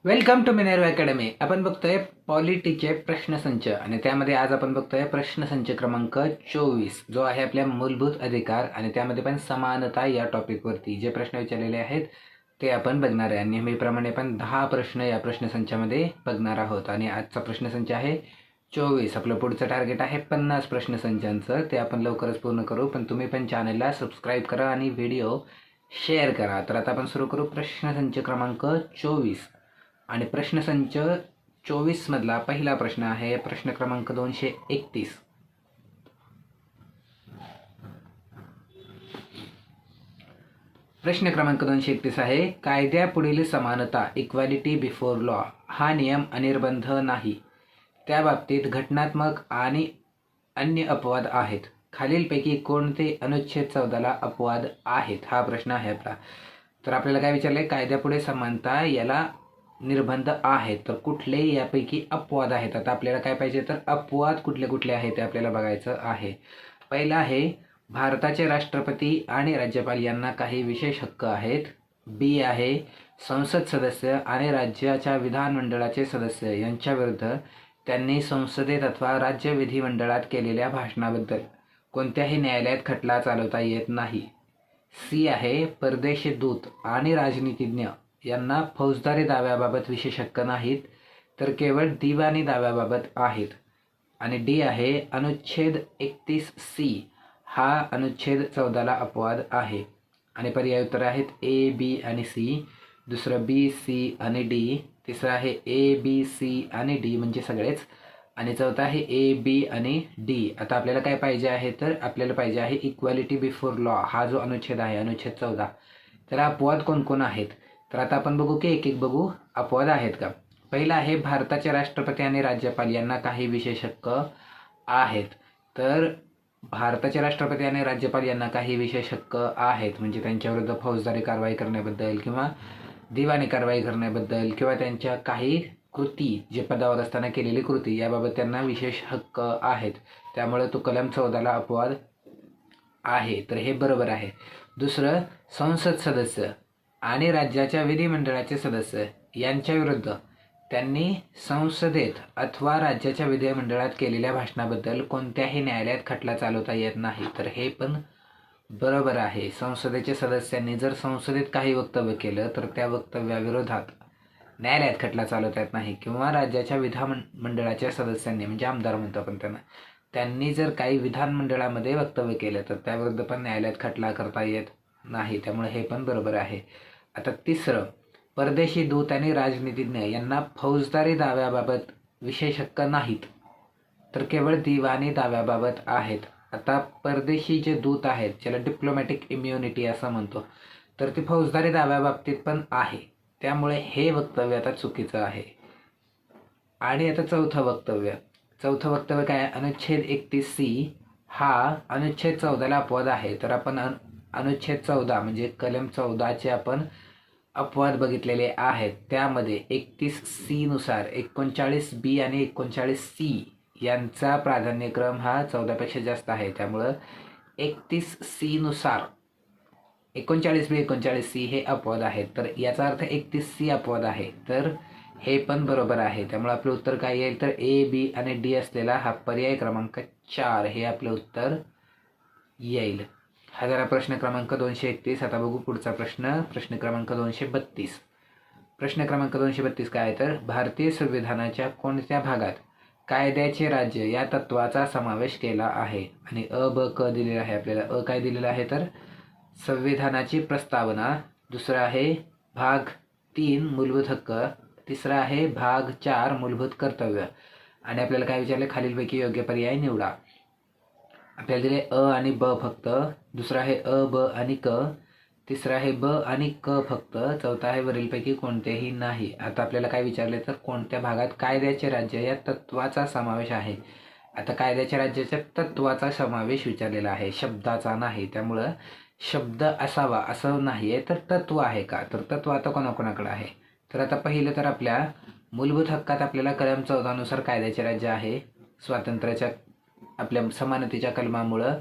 Welcome to Minerva academy. आपण बघतोय पॉलिटीचे प्रश्नसंच आणि त्यामध्ये आज आपण बघतोय प्रश्नसंच क्रमांक 24 जो आहे आपल्या मूलभूत अधिकार आणि त्यामध्ये पण समानता या टॉपिकवरती जे प्रश्न विचारलेले आहेत ते आपण बघणार आहे. नेहमीप्रमाणे आपण 10 प्रश्न या प्रश्नसंचामध्ये बघणार आहोत आणि आजचा प्रश्नसंच आहे 24. आपलं पुढचं टार्गेट आहे 50 प्रश्नसंचांचं. ते आपण लवकरच पूर्ण करू, पण तुम्ही पण चॅनलला सबस्क्राईब करा आणि व्हिडिओ शेअर करा. तर आता आपण सुरू करू प्रश्नसंच क्रमांक 24 आणि प्रश्नसंच 24 मधला पहिला प्रश्न आहे प्रश्न क्रमांक 231. प्रश्न क्रमांक 231 आहे, कायद्यापुढील समानता इक्वॅलिटी बिफोर लॉ हा नियम अनिर्बंध नाही. त्या बाबतीत घटनात्मक आणि अन्य अपवाद आहेत. खालीलपैकी कोणते अनुच्छेद 14 अपवाद आहेत हा प्रश्न आहे आपला. तर आपल्याला काय विचारलंय, कायद्यापुढे समानता याला निर्बंध आहेत तर कुठले यापैकी अपवाद आहेत. आता आपल्याला काय पाहिजे तर अपवाद कुठले कुठले आहेत ते आपल्याला बघायचं आहे. पहिला आहे, भारताचे राष्ट्रपती आणि राज्यपाल यांना काही विशेष हक्क आहेत. बी आहे, संसद सदस्य आणि राज्याच्या विधानमंडळाचे सदस्य यांच्याविरुद्ध त्यांनी संसदेत अथवा राज्य विधिमंडळात केलेल्या भाषणाबद्दल कोणत्याही न्यायालयात खटला चालवता येत नाही. सी आहे, परदेशी दूत आणि राजनीतिज्ञ यांना फौजदारी दाव्याबाबत विशेष हक्क नाहीत तर केवळ दिवाणी दाव्याबाबत आहेत. आणि डी आहे, अनुच्छेद 31C हा अनुच्छेद 14 अपवाद आहे. आणि पर्याय उत्तर आहेत ए, बी आणि सी. दुसरं बी, सी आणि डी. तिसरं आहे ए, बी, सी आणि डी म्हणजे सगळेच. आणि चौथा आहे ए, बी आणि डी. आता आपल्याला काय पाहिजे आहे तर आपल्याला पाहिजे आहे इक्वॅलिटी बिफोर लॉ हा जो अनुच्छेद आहे अनुच्छेद 14. तर अपवाद कोण कोण आहेत तर आता आपण बघू की एक एक बघू अपवाद आहेत का. पहिला आहे, भारताचे राष्ट्रपती आणि राज्यपाल यांना काही विशेष हक्क आहेत. तर भारताचे राष्ट्रपती आणि राज्यपाल यांना काही विशेष हक्क आहेत म्हणजे त्यांच्याविरुद्ध फौजदारी कारवाई करण्याबद्दल किंवा दिवाणी कारवाई करण्याबद्दल किंवा त्यांच्या काही कृती जे पदावर असताना केलेली कृती याबाबत त्यांना विशेष हक्क आहेत. त्यामुळे तो कलम 14 अपवाद आहे. तर हे बरोबर आहे. दुसरं, संसद सदस्य आणि राज्याच्या विधिमंडळाचे सदस्य यांच्याविरुद्ध त्यांनी संसदेत अथवा राज्याच्या विधिमंडळात केलेल्या भाषणाबद्दल कोणत्याही न्यायालयात खटला चालवता येत नाही. तर हे पण बरोबर आहे. संसदेच्या सदस्यांनी जर संसदेत काही वक्तव्य केलं तर त्या वक्तव्याविरोधात न्यायालयात खटला चालवता येत नाही. किंवा राज्याच्या विधानमंडळाच्या सदस्यांनी म्हणजे आमदार म्हणतो आपण त्यांनी जर काही विधानमंडळामध्ये वक्तव्य केलं तर त्याविरुद्ध पण न्यायालयात खटला करता येत नाही. त्यामुळे हे पण बरोबर आहे. आता तिसरं, परदेशी दूत आणि राजनीतिज्ञ यांना फौजदारी दाव्याबाबत विशेष हक्क नाहीत तर केवळ दिवाणी दाव्याबाबत आहेत. आता परदेशी जे दूत आहेत ज्याला डिप्लोमॅटिक इम्युनिटी असं म्हणतो तर ते फौजदारी दाव्याबाबतीत पण आहे. त्यामुळे हे वक्तव्य आता चुकीचं आहे. आणि आता चौथं वक्तव्य काय, अनुच्छेद 31C हा अनुच्छेद 14 अपवाद आहे. तर आपण अनुच्छेद 14 म्हणजे कलम 14चे आपण अपवाद बघितलेले आहेत. त्यामध्ये 31C नुसार 39B आणि 39C यांचा प्राधान्यक्रम हा 14पेक्षा जास्त आहे. त्यामुळं 31C नुसार 39B 39C हे अपवाद आहेत. तर याचा अर्थ 31C अपवाद आहे. तर हे पण बरोबर आहे. त्यामुळे आपलं उत्तर काय येईल तर ए, बी आणि डी असलेला हा पर्याय क्रमांक 4 हे आपलं उत्तर येईल. हा जरा प्रश्न क्रमांक 231. आता बघू पुढचा प्रश्न क्रमांक 232. प्रश्न क्रमांक 232 काय आहे तर, भारतीय संविधानाच्या कोणत्या भागात कायद्याचे राज्य या तत्वाचा समावेश केला आहे. आणि अ, ब, क दिलेला आहे आपल्याला. अ काय दिलेलं आहे तर संविधानाची प्रस्तावना. दुसरा आहे भाग 3 मूलभूत हक्क. तिसरा आहे भाग 4 मूलभूत कर्तव्य. आणि आपल्याला काय विचारले, खालीलपैकी योग्य पर्याय निवडा. आपल्याला दिले अ आणि ब फक्त. दुसरा आहे अ, ब आणि क. तिसरा आहे ब आणि क फक्त. चौथा आहे वरीलपैकी कोणतेही नाही. आता आपल्याला काय विचारले तर कोणत्या भागात कायद्याचे राज्य या तत्वाचा समावेश आहे. आता कायद्याच्या राज्याच्या तत्वाचा समावेश विचारलेला आहे, शब्दाचा नाही. त्यामुळं शब्द असावा असं नाही आहे तर तत्व आहे का, तर तत्व आता कोणाकोणाकडे आहे. तर आता पहिलं तर आपल्या मूलभूत हक्कात आपल्याला कलम 14 नुसार कायद्याचे राज्य आहे. स्वातंत्र्याच्या आपल्या समानतेच्या कलमामुळं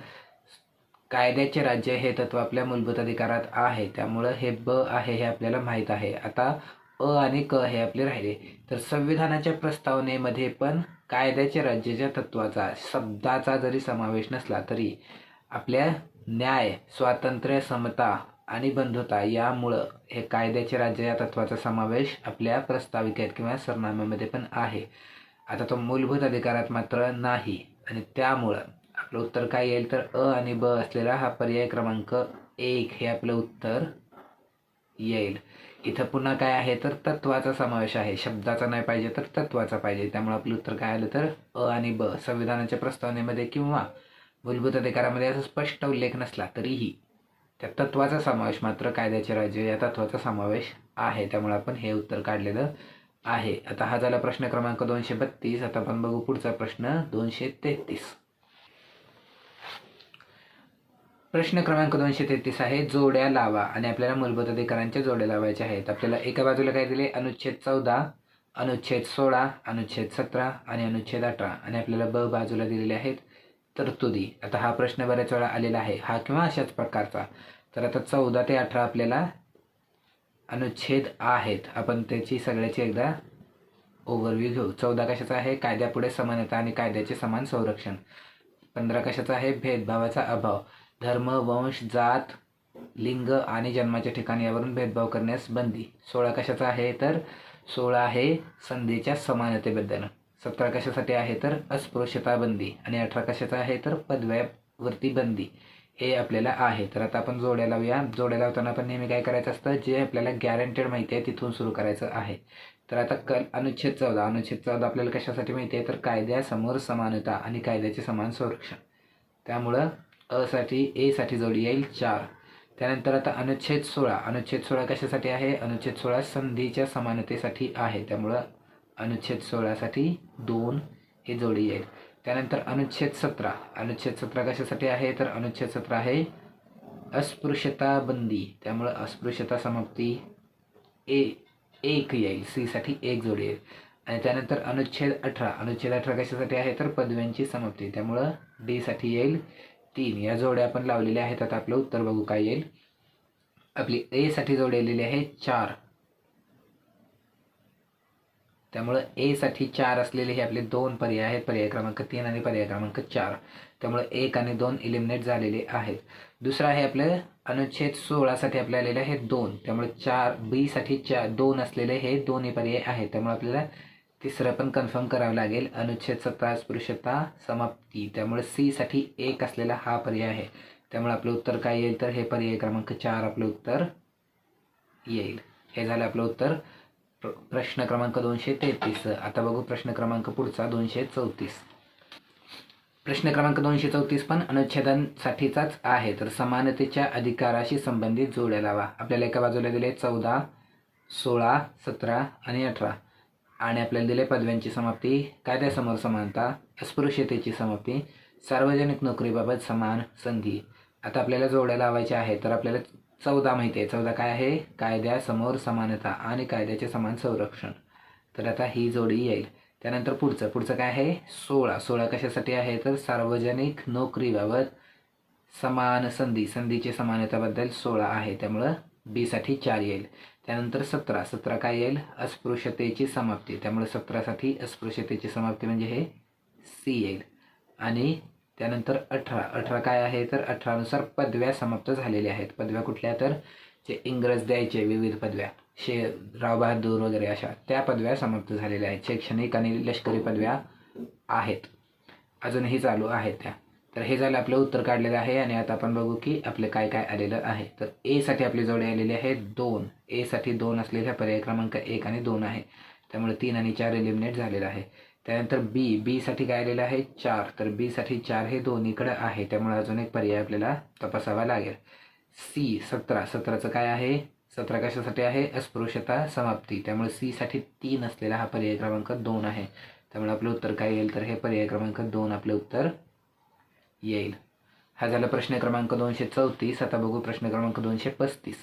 कायद्याचे राज्य हे तत्व आपल्या मूलभूत अधिकारात आहे. त्यामुळं हे ब आहे हे आपल्याला माहीत आहे. आता आणि क हे आपले राहिले. तर संविधानाच्या प्रस्तावनेमध्ये पण कायद्याच्या राज्याच्या तत्वाचा शब्दाचा जरी समावेश नसला तरी आपल्या न्याय, स्वातंत्र्य, समता आणि बंधुता यामुळं हे कायद्याचे राज्य या तत्वाचा समावेश आपल्या प्रस्ताविकेत किंवा सरनाम्यामध्ये पण आहे. आता तो मूलभूत अधिकारात मात्र नाही आणि त्यामुळं आपलं उत्तर काय येईल तर आणि ब असलेला हा पर्याय क्रमांक 1 हे आपलं उत्तर येईल. इथं पुन्हा काय आहे तर तत्वाचा समावेश आहे. शब्दाचा नाही पाहिजे तर तत्वाचा पाहिजे. त्यामुळे आपलं उत्तर काय आलं तर आणि ब. संविधानाच्या प्रस्तावनेमध्ये किंवा मूलभूत अधिकारामध्ये असा स्पष्ट उल्लेख नसला तरीही त्या तत्वाचा समावेश मात्र कायद्याचे राज्य या तत्वाचा समावेश आहे. त्यामुळे आपण हे उत्तर काढलेलं आहे. आता हा झाला प्रश्न क्रमांक 232. आता आपण बघू पुढचा प्रश्न 233. प्रश्न क्रमांक 233 आहे जोड्या लावा आणि आपल्याला मूलभूत अधिकारांच्या जोड्या लावायच्या आहेत. आपल्याला एका बाजूला काय दिले अनुच्छेद 14, अनुच्छेद 16, अनुच्छेद 17 आणि अनुच्छेद 18 आणि आपल्याला ब बाजूला दिलेले आहेत तरतुदी. आता हा प्रश्न बऱ्याच वेळा आलेला आहे हा किंवा अशाच प्रकारचा. तर आता 14 ते 18 आपल्याला अनुच्छेद आहेत. आपण त्याची सगळ्याची एकदा ओव्हरव्ह्यू घेऊ. 14 कशाचा आहे कायद्यापुढे समानता आणि कायद्याचे समान संरक्षण. 15 कशाचा आहे भेदभावाचा अभाव. धर्म, वंश, जात, लिंग आणि जन्माच्या ठिकाणी यावरून भेदभाव करण्यास बंदी. 16 कशाचा आहे तर 16 आहे संधीच्या समानतेबद्दल. 17 कशासाठी आहे तर अस्पृश्यता बंदी आणि 18 कशाचा आहे तर पदव्यावरती बंदी. हे आपल्याला आहे. तर आता आपण जोड्या लावूया. जोड्या लावताना आपण नेहमी काय करायचं असतं जे आपल्याला गॅरंटेड माहिती आहे तिथून सुरू करायचं आहे. तर आता अनुच्छेद 14. अनुच्छेद 14 आपल्याला कशासाठी माहिती आहे तर कायद्यासमोर समानता आणि कायद्याचे समान संरक्षण. त्यामुळं ए साठी जोडी येईल 4. त्यानंतर आता अनुच्छेद 16. अनुच्छेद 16 कशासाठी आहे अनुच्छेद 16 संधीच्या समानतेसाठी आहे. त्यामुळं अनुच्छेद 16 साठी 2 ही जोडी येईल. त्यानंतर अनुच्छेद 17. अनुच्छेद 17 कशासाठी आहे तर अनुच्छेद 17 आहे अस्पृश्यता बंदी. त्यामुळं अस्पृश्यता समाप्ती 1 येईल. सी साठी 1 जोडी येईल. आणि त्यानंतर अनुच्छेद 18. अनुच्छेद 18 कशासाठी आहे तर पदव्यांची समाप्ती. त्यामुळं डी साठी येईल 3. या जोड्या आपण लावलेल्या आहेत. आता आपलं उत्तर बघू काय येईल. आपली ए साठी जोड आलेली आहे 4. त्यामुळं ए साठी 4 असलेले हे आपले 2 पर्याय आहेत. पर्याय क्रमांक 3 आणि पर्याय क्रमांक 4. त्यामुळे 1 आणि 2 इलिमिनेट झालेले आहेत. दुसरं आहे आपलं अनुच्छेद 16 साठी आपल्या आलेले आहे 2. त्यामुळे 4 बी साठी 2 असलेले हे दोन्ही पर्याय आहेत. त्यामुळे आपल्याला तिसरं पण कन्फर्म करावं लागेल. अनुच्छेद 17 अस्पृश्यता समाप्ती. त्यामुळे सी साठी 1 असलेला हा पर्याय आहे. त्यामुळे आपलं उत्तर काय येईल तर हे पर्याय क्रमांक 4 आपलं उत्तर येईल. हे झालं आपलं उत्तर प्रश्न क्रमांक 233. आता बघू प्रश्न क्रमांक पुढचा 234. प्रश्न क्रमांक 234 पण अनुच्छेदांसाठीचाच आहे. तर समानतेच्या अधिकाराशी संबंधित जोड्या लावा. आपल्याला एका बाजूला दिले 14, 16, 17 आणि 18 आणि आपल्याला दिले पदव्यांची समाप्ती, कायद्यासमोर समानता, अस्पृश्यतेची समाप्ती, सार्वजनिक नोकरीबाबत समान संधी. आता आपल्याला जोड्या लावायच्या आहेत. तर आपल्याला 14 माहिती आहे. 14 काय आहे कायद्यासमोर समानता आणि कायद्याचे समान संरक्षण. तर आता ही जोडी येईल. त्यानंतर पुढचं काय आहे 16. 16 कशासाठी आहे तर सार्वजनिक नोकरीबाबत समान संधी, संधीची समानतेबद्दल 16 आहे. त्यामुळं बी साठी 4 येईल. त्यानंतर 17. 17 काय येईल अस्पृश्यतेची समाप्ती. त्यामुळे 17 साठी अस्पृश्यतेची समाप्ती म्हणजे हे सी येईल. आणि त्यानंतर 18. 18 काय आहे तर 18 नुसार पदव्या समाप्त झालेल्या आहेत. पदव्या कुठल्या तर जे इंग्रज द्यायचे विविध पदव्या राव बहादूर वगैरे अशा त्या पदव्या समाप्त झालेल्या आहेत. शैक्षणिक आणि लष्करी पदव्या आहेत अजूनही चालू आहेत त्या. तर हे झालं आपलं उत्तर काढलेलं आहे. आणि आता आपण बघू की आपले काय काय आलेलं आहे. तर ए साठी आपली जोडी आलेली आहे 2. ए साठी 2 असलेल्या पर्याय क्रमांक 1 आणि 2 आहे. त्यामुळे 3 आणि 4 एलिमिनेट झालेलं आहे. त्यानंतर बी साठी काय आलेलं आहे 4. तर बी साठी 4 हे दोन्हीकडे आहे. त्यामुळे अजून एक पर्याय आपल्याला तपासावा लागेल. सी 17. 17चं काय आहे 17 कशासाठी आहे अस्पृश्यता समाप्ती. त्यामुळे सी साठी 3 असलेला हा पर्याय क्रमांक 2 आहे. त्यामुळे आपलं उत्तर काय येईल तर हे पर्याय क्रमांक 2 आपलं उत्तर येईल. हा झाला प्रश्न क्रमांक 234. आता बघू प्रश्न क्रमांक 235.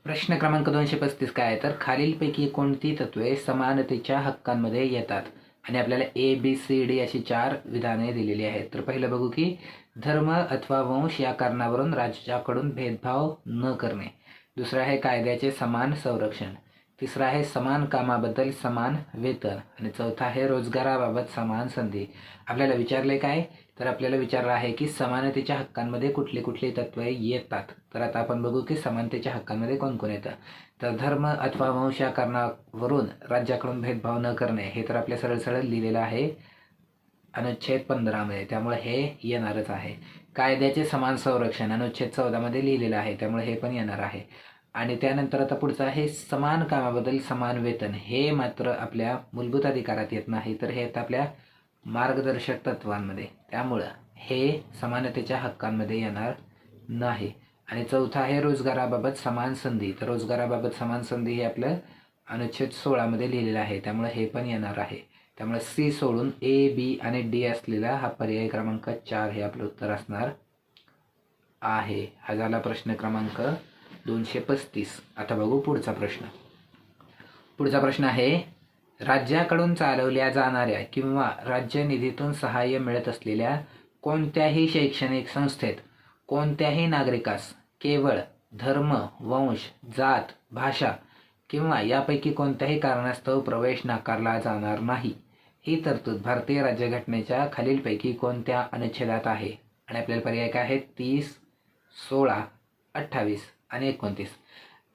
प्रश्न क्रमांक 235 काय आहे तर खालीलपैकी कोणती तत्वे समानतेच्या हक्कांमध्ये येतात. आणि आपल्याला ABCD अशी 4 विधाने दिलेली आहेत. तर पहिलं बघू की धर्म अथवा वंश या कारणावरून राज्याकडून भेदभाव न करणे. दुसरं आहे कायद्याचे समान संरक्षण. तिसरं आहे समान कामाबद्दल समान वेतन. आणि चौथा आहे रोजगाराबाबत समान संधी. आपल्याला विचारले काय, तर आपल्याला विचारलं आहे की समानतेच्या हक्कांमध्ये कुठली कुठली तत्त्वे येतात. तर आता आपण बघू की समानतेच्या हक्कांमध्ये कोण येतं. तर धर्म अथवा वंश या कारणावरून राज्याकडून भेदभाव न करणे, हे तर आपल्या सरळ सरळ लिहिलेलं आहे अनुच्छेद 15 मध्ये, त्यामुळे हे येणारच आहे. कायद्याचे समान संरक्षण अनुच्छेद 14 मध्ये लिहिलेलं आहे, त्यामुळे हे पण येणार आहे. आणि त्यानंतर आता पुढचं आहे समान कामाबद्दल समान वेतन. हे मात्र आपल्या मूलभूत अधिकारात येत नाही, तर हे येतं आपल्या मार्गदर्शक तत्वांमध्ये, त्यामुळं हे समानतेच्या हक्कांमध्ये येणार नाही. आणि चौथा आहे रोजगाराबाबत समान संधी. तर रोजगाराबाबत समान संधी हे आपलं अनुच्छेद 16 मध्ये लिहिलेलं आहे, त्यामुळे हे पण येणार आहे. त्यामुळे सी सोडून ए, बी आणि डी असलेला हा पर्याय क्रमांक 4 हे आपलं उत्तर असणार आहे. हा झाला प्रश्न क्रमांक 235. आता बघू पुढचा प्रश्न. पुढचा प्रश्न आहे राज्याकडून चालवल्या जाणाऱ्या किंवा राज्य निधीतून सहाय्य मिळत असलेल्या कोणत्याही शैक्षणिक संस्थेत कोणत्याही नागरिकास केवळ धर्म, वंश, जात, भाषा किंवा यापैकी कोणत्याही कारणास्तव प्रवेश नाकारला जाणार नाही. ही तरतूद भारतीय राज्यघटनेच्या खालीलपैकी कोणत्या अनुच्छेदात आहे. आणि आपल्याला पर्याय काय आहेत, 30, 16, 28 आणि 29.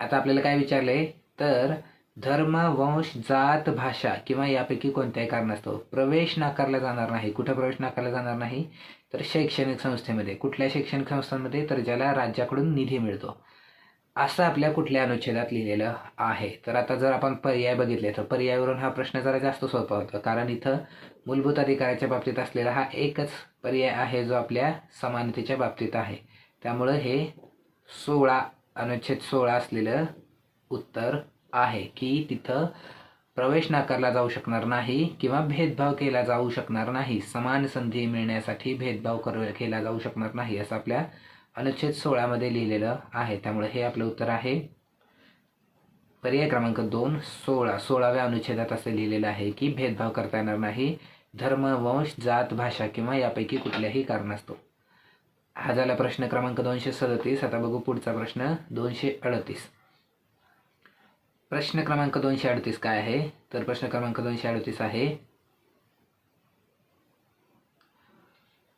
आता आपल्याला काय विचारले, तर धर्म, वंश, जात, भाषा किंवा यापैकी कोणत्याही कारणास्तव प्रवेश नाकारला जाणार नाही. कुठं प्रवेश नाकारला जाणार नाही, तर शैक्षणिक संस्थेमध्ये. कुठल्या शैक्षणिक संस्थांमध्ये, तर ज्याला राज्याकडून निधी मिळतो, असं आपल्या कुठल्या अनुच्छेदात लिहिलेलं आहे. तर आता जर आपण पर्याय बघितले, तर पर्यायावरून हा प्रश्न जरा जास्त सोपा होता, कारण इथं मूलभूत अधिकाराच्या बाबतीत असलेला हा एकच पर्याय आहे जो आपल्या समानतेच्या बाबतीत आहे. त्यामुळं हे 16 अनुच्छेद 16 असलेलं उत्तर आहे की तिथं प्रवेश नाकारला जाऊ शकणार नाही किंवा भेदभाव केला जाऊ शकणार नाही. समान संधी मिळण्यासाठी भेदभाव केला जाऊ शकणार नाही, असं आपल्या अनुच्छेद 16 मध्ये लिहिलेलं आहे. त्यामुळे हे आपलं उत्तर आहे पर्याय क्रमांक 2, 16व्या अनुच्छेदात असं लिहिलेलं आहे की भेदभाव करता येणार नाही धर्म, वंश, जात, भाषा किंवा यापैकी कुठल्याही कारणास्तव. हा झाला प्रश्न क्रमांक 237. आता बघू पुढचा प्रश्न 238. प्रश्न क्रमांक 238 काय आहे, तर प्रश्न क्रमांक 238 आहे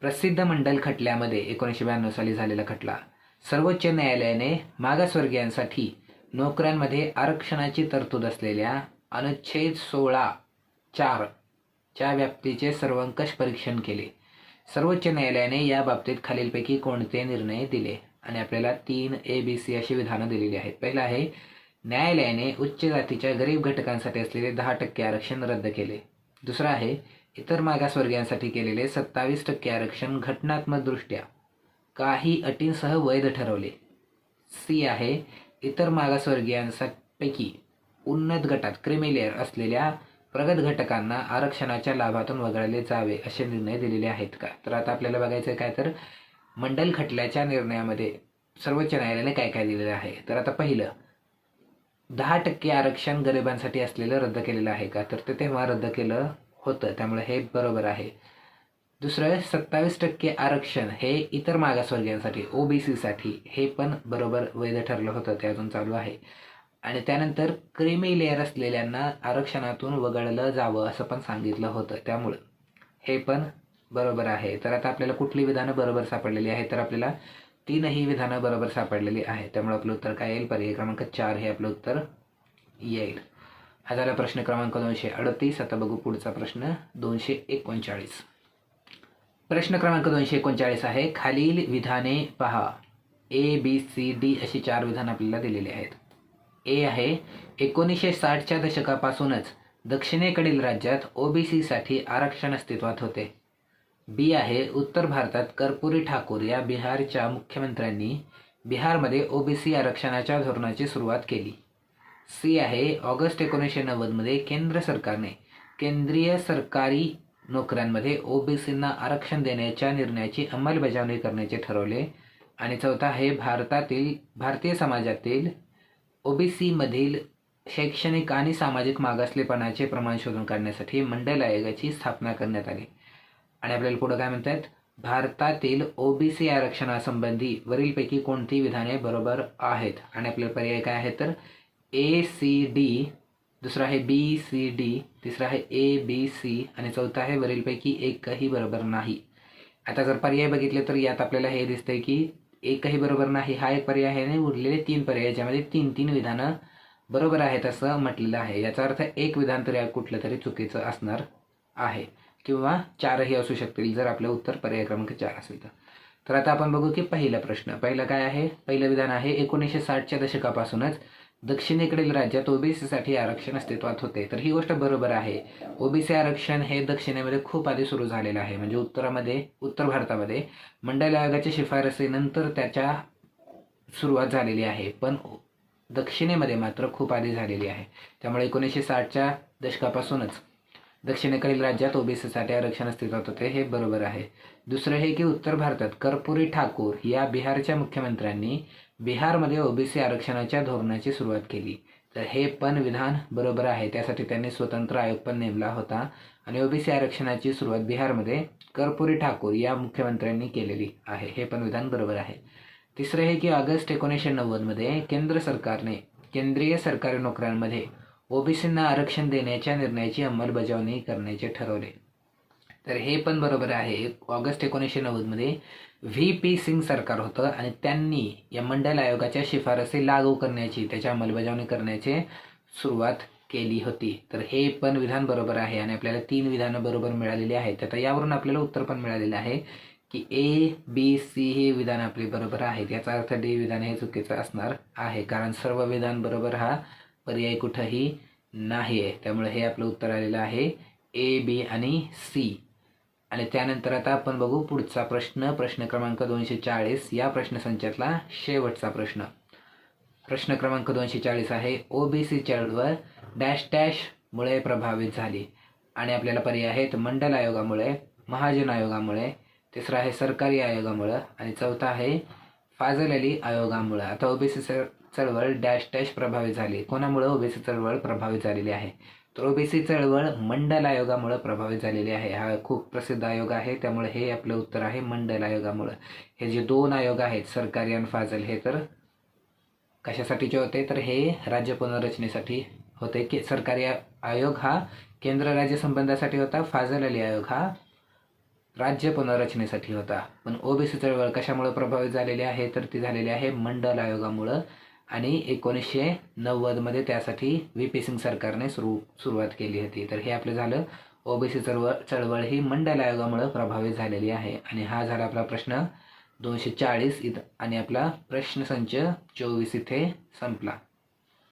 प्रसिद्ध मंडल खटल्यामध्ये 1992 साली झालेला खटला. सर्वोच्च न्यायालयाने मागासवर्गीयांसाठी नोकऱ्यांमध्ये आरक्षणाची तरतूद असलेल्या अनुच्छेद 16(4) च्या व्याप्तीचे सर्वंकष परीक्षण केले. सर्वोच्च न्यायालयाने या बाबतीत खालीलपैकी कोणते निर्णय दिले. आणि आपल्याला 3 ABC अशी विधानं दिलेली आहेत. पहिलं आहे न्यायालयाने उच्च जातीच्या गरीब घटकांसाठी असलेले 10% आरक्षण रद्द केले. दुसरं आहे इतर मागासवर्गीयांसाठी केलेले 27% आरक्षण घटनात्मकदृष्ट्या काही अटींसह वैध ठरवले. सी आहे इतर मागासवर्गीयांपैकी उन्नत गटात क्रिमी लेअर असलेल्या प्रगत घटकांना आरक्षणाच्या लाभातून वगळले जावे असे निर्णय दिलेले आहेत का. तर आता आपल्याला बघायचं काय, तर मंडल खटल्याच्या निर्णयामध्ये सर्वोच्च न्यायालयाने काय काय दिलेलं आहे. तर आता पहिलं 10% आरक्षण गरिबांसाठी असलेलं रद्द केलेलं आहे का, तर ते तेव्हा रद्द केलं होतं, त्यामुळे हे बरोबर आहे. दुसरं 27% आरक्षण हे इतर मागासवर्गीयांसाठी OBC साठी हे पण बरोबर वैध ठरलं होतं, ते अजून चालू आहे. आणि त्यानंतर क्रिमी लेअर असलेल्यांना आरक्षणातून वगळलं जावं असं पण सांगितलं होतं, त्यामुळं हे पण बरोबर आहे. तर आता आपल्याला कुठली विधानं बरोबर सापडलेली आहे, तर आपल्याला 3ही विधानं बरोबर सापडलेली आहे. त्यामुळे आपलं उत्तर काय येईल, पर्याय क्रमांक 4 हे आपलं उत्तर येईल. हा झाला प्रश्न क्रमांक 238. आता बघू पुढचा प्रश्न 239. प्रश्न क्रमांक 239 आहे खालील विधाने पहा. ABCD अशी 4 विधानं आपल्याला दिलेली आहेत. ए आहे 1960च्या दशकापासूनच दक्षिणेकडील राज्यात OBC साठी आरक्षण अस्तित्वात होते. बी आहे उत्तर भारतात कर्पूरी ठाकूर या बिहारच्या मुख्यमंत्र्यांनी बिहारमध्ये OBC आरक्षणाच्या धोरणाची सुरुवात केली. सी आहे ऑगस्ट 1990 मध्ये केंद्र सरकारने केंद्रीय सरकारी नोकऱ्यांमध्ये OBCंना आरक्षण देण्याच्या निर्णयाची अंमलबजावणी करण्याचे ठरवले. आणि चौथा आहे भारतीय समाजातील OBC मधील शैक्षणिक आणि सामाजिक मागासलेपणाचे प्रमाण शोधून काढण्यासाठी मंडल आयोगाची स्थापना करण्यात आली. आणि आपल्याला पुढे काय म्हणतात, भारतातील ओबीसी आरक्षणासंबंधी वरीलपैकी कोणती विधाने बरोबर आहेत? आणि आपले पर्याय काय आहे तर ACD, दुसरा आहे BCD, तिसरा आहे ABC आणि चौथा आहे वरीलपैकी एकही बरोबर नाही. आता जर पर्याय बघितले तर यात आपल्याला हे दिसतंय की एकही बरोबर नाही हा एक पर्याय आहे आणि उरलेले 3 पर्याय ज्यामध्ये 3 विधानं बरोबर आहेत असं म्हटलेलं आहे. याचा अर्थ एक विधान तरी कुठलं तरी चुकीचं असणार आहे किंवा 4ही असू शकतील जर आपलं उत्तर पर्याय क्रमांक 4 असेल तर. तर आता आपण बघू की पहिला प्रश्न. पहिलं काय आहे? पहिलं विधान आहे 1960च्या दशकापासूनच दक्षिणेकडील राज्यात ओबीसीसाठी आरक्षण अस्तित्वात होते. तर ही गोष्ट बरोबर आहे. ओबीसी आरक्षण हे दक्षिणेमध्ये खूप आधी सुरू झालेलं आहे. म्हणजे उत्तर भारतामध्ये मंडल आयोगाच्या शिफारसीनंतर त्याच्या सुरुवात झालेली आहे. पण दक्षिणेमध्ये मात्र खूप आधी झालेली आहे. त्यामुळे 1960च्या दशकापासूनच दक्षिणेकडील राज्यात ओबीसीसाठी आरक्षण अस्तित्वात होते हे बरोबर आहे. दुसरं हे की उत्तर भारतात कर्पूरी ठाकूर या बिहारच्या मुख्यमंत्र्यांनी बिहारमध्ये ओबीसी आरक्षणाच्या धोरणाची सुरुवात केली. तर हे पण विधान बरोबर आहे. त्यासाठी त्यांनी स्वतंत्र आयोग पण नेमला होता आणि ओबीसी आरक्षणाची सुरुवात बिहारमध्ये कर्पूरी ठाकूर या मुख्यमंत्र्यांनी केलेली आहे. हे पण विधान बरोबर आहे. तिसरं हे की ऑगस्ट 1990मध्ये केंद्र सरकारने केंद्रीय सरकारी नोकऱ्यांमध्ये ओबीसींना आरक्षण देण्याच्या निर्णयाची अंमलबजावणी करण्याचे ठरवले. तर हे पण बरोबर आहे. ऑगस्ट 1990मध्ये VP सिंग सरकार होतं आणि त्यांनी या मंडल आयोगाच्या शिफारसी लागू करण्याची त्याची अंमलबजावणी करण्याची सुरुवात केली होती. तर हे पण विधान बरोबर आहे आणि आपल्याला 3 विधानं बरोबर मिळालेली आहेत. आता यावरून आपल्याला उत्तर पण मिळालेलं आहे की ABC हे विधान आपले बरोबर आहेत. याचा अर्थ D विधान हे चुकीचं असणार आहे कारण सर्व विधान बरोबर हा पर्याय कुठंही नाही आहे. त्यामुळे हे आपलं उत्तर आलेलं आहे A, B आणि C. आणि त्यानंतर आता आपण बघू पुढचा प्रश्न. प्रश्न क्रमांक 240 या प्रश्नसंचातला शेवटचा प्रश्न. प्रश्न क्रमांक 240 आहे ओबीसी चळवळ डॅश डॅश मुळे प्रभावित झाली. आणि आपल्याला पर्याय आहेत मंडल आयोगामुळे, महाजन आयोगामुळे, तिसरा आहे सरकारी आयोगामुळे आणि चौथा आहे फाजल अली आयोगामुळे. आता ओबीसी चळवळ डॅश डॅश प्रभावित झाली. कोणामुळे ओबीसी चळवळ प्रभावित झालेली आहे? तर ओबीसी चळवळ मंडल आयोगामुळे प्रभावित झालेली आहे. हा खूप प्रसिद्ध आयोग आहे त्यामुळे हे आपलं उत्तर आहे मंडल आयोगामुळे. हे जे 2 आयोग आहेत सरकारी आणि फाजल हे तर कशासाठीचे होते तर हे राज्य पुनर्रचनेसाठी होते. की सरकारी आयोग हा केंद्र राज्य संबंधासाठी होता, फाजल अली आयोग हा राज्य पुनर्रचनेसाठी होता. पण ओबीसी चळवळ कशामुळे प्रभावित झालेली आहे तर ती झालेली आहे मंडल आयोगामुळं आणि 1990मध्ये त्यासाठी VP सिंग सरकारने सुरुवात केली होती. तर हे आपलं झालं ओबीसी चळवळ ही मंडल आयोगामुळे प्रभावित झालेली आहे. आणि हा झाला आपला प्रश्न 240 आणि आपला प्रश्नसंच 24 इथे संपला.